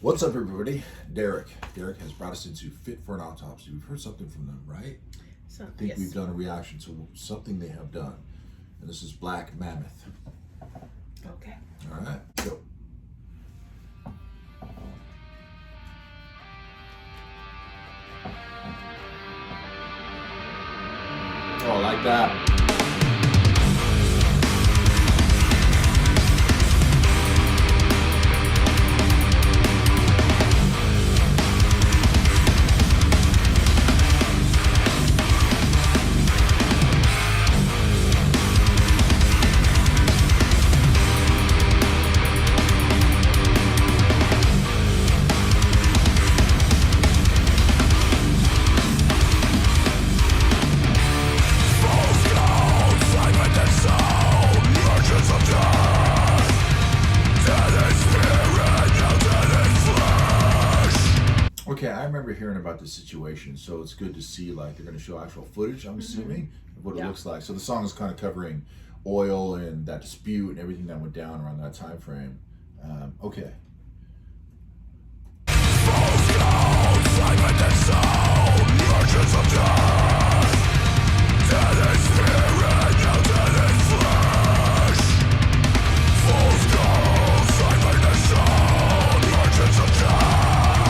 What's up, everybody? Derek. Derek has brought us into Fit for an Autopsy. We've heard something from them, right? So, I think yes. we've done a reaction to something they have done. And this is Black Mammoth. Okay. All right, go. Oh, I like that. Okay, I remember hearing about this situation, so it's good to see, like, they're going to show actual footage, I'm assuming, of what it looks like. So the song is kind of covering oil and that dispute and everything that went down around that time frame. Okay.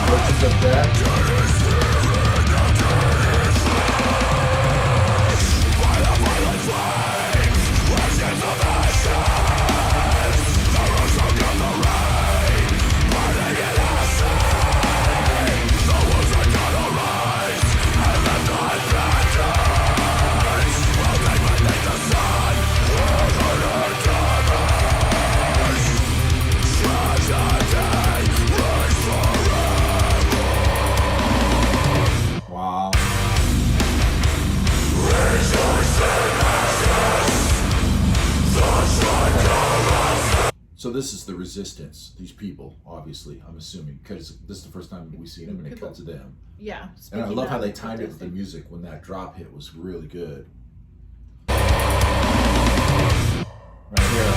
Merchants of Death. Wow. So this is the resistance, these people, obviously, I'm assuming, because this is the first time we've seen them and it cuts to them. Yeah. And I love how they timed it with the music when that drop hit was really good. Right here.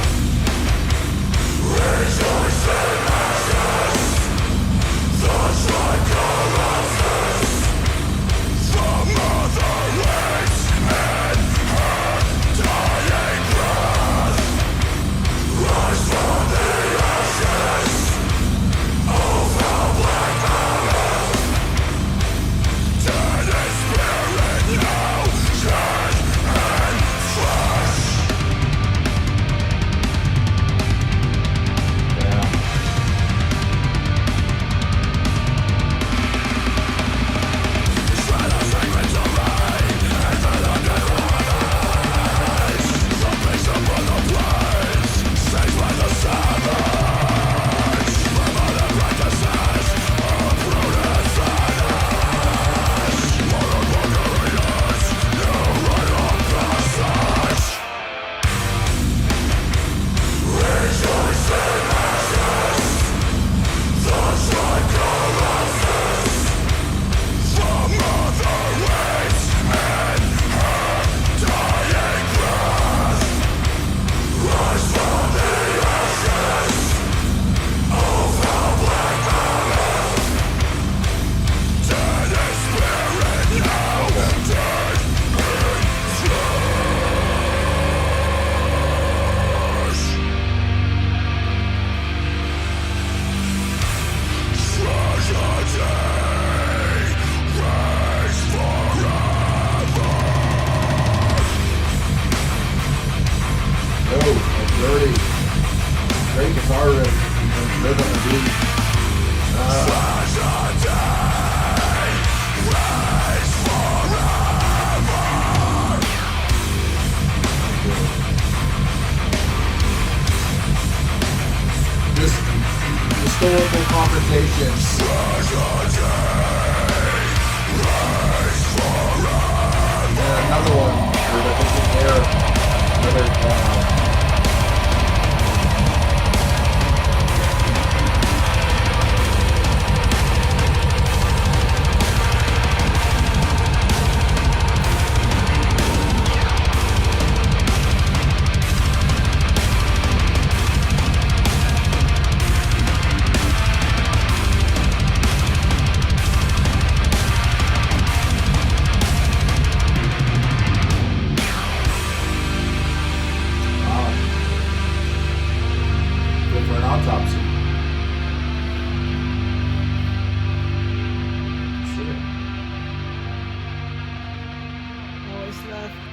Great guitar riff, rhythm and beat. This historical confrontation. And another one where they're taking air, another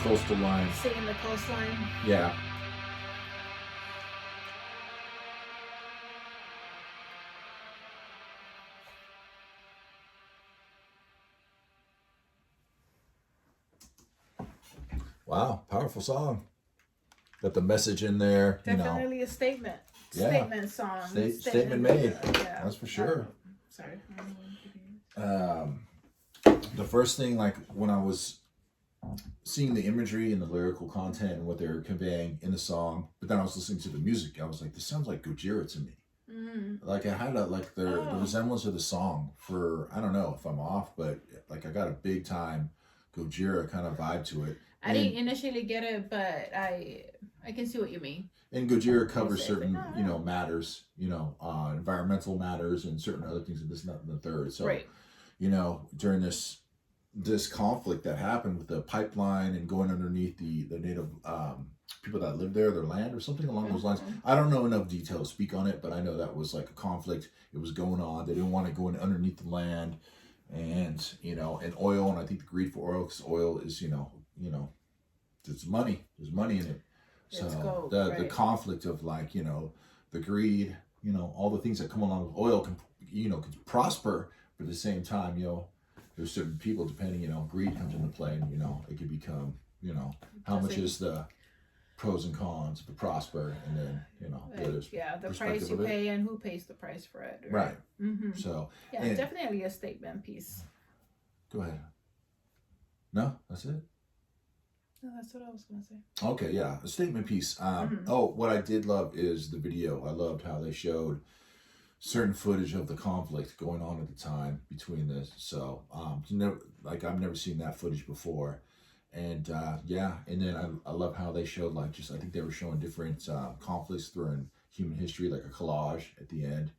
coastal line. Singing the coastline. Yeah. Wow, powerful song. Got the message in there. Definitely a statement. Yeah. Statement song. Statement made. Yeah. That's for sure. Sorry. The first thing, like when I was seeing the imagery and the lyrical content and what they're conveying in the song, but then I was listening to the music, I was like, this sounds like Gojira to me. Like I had the resemblance of the song for, I don't know if I'm off, but like I got a big time Gojira kind of vibe to it. I didn't initially get it, but I can see what you mean. And Gojira covers certain, matters, environmental matters and certain other things, and this, and that, and the third. So, right. During this conflict that happened with the pipeline and going underneath the native people that live there, their land or something along those lines. I don't know enough detail to speak on it, but I know that was like a conflict. It was going on. They didn't want to go in underneath the land, and and oil. And I think the greed for oil, because oil is there's money. There's money in it. So gold, the conflict of the greed, all the things that come along with oil can prosper, but at the same time, there's certain people, depending, greed comes into play, and it can become, how much is the pros and cons to prosper, and then the price you pay and who pays the price for it. Right. So definitely a statement piece. Go ahead. No, that's it. No, that's what I was gonna say. Okay, yeah, a statement piece. Oh, what I did love is the video. I loved how they showed certain footage of the conflict going on at the time between this. So, I've never seen that footage before, and and then I love how they showed I think they were showing different conflicts through human history, like a collage at the end,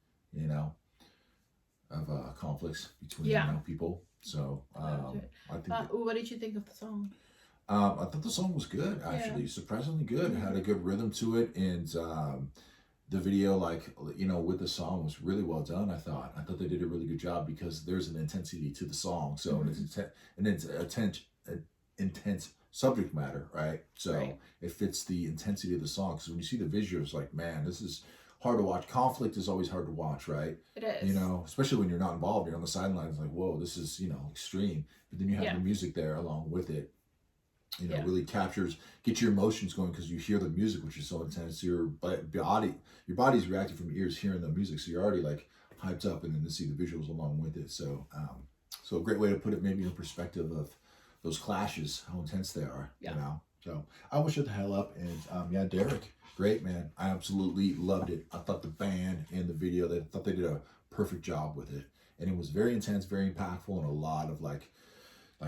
of conflicts between people. So, I think. What did you think of the song? I thought the song was good, actually, surprisingly good. It had a good rhythm to it, and the video, with the song was really well done. I thought they did a really good job, because there's an intensity to the song, so it's an intense subject matter, right? So it fits the intensity of the song. Because when you see the visuals, man, this is hard to watch. Conflict is always hard to watch, right? It is. Especially when you're not involved, you're on the sidelines, whoa, this is extreme. But then you have the music there along with it. Really gets your emotions going, because you hear the music, which is so intense. Your body's reacting from your ears hearing the music, so you're already hyped up, and then to see the visuals along with it. So, so a great way to put it, maybe in perspective of those clashes, how intense they are. So I wish it the hell up, and Derek, great man. I absolutely loved it. I thought the band and the video, they did a perfect job with it, and it was very intense, very impactful, and a lot of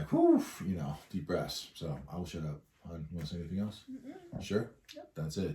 whew, deep breaths. So I will shut up. You want to say anything else? Sure? Yep. That's it.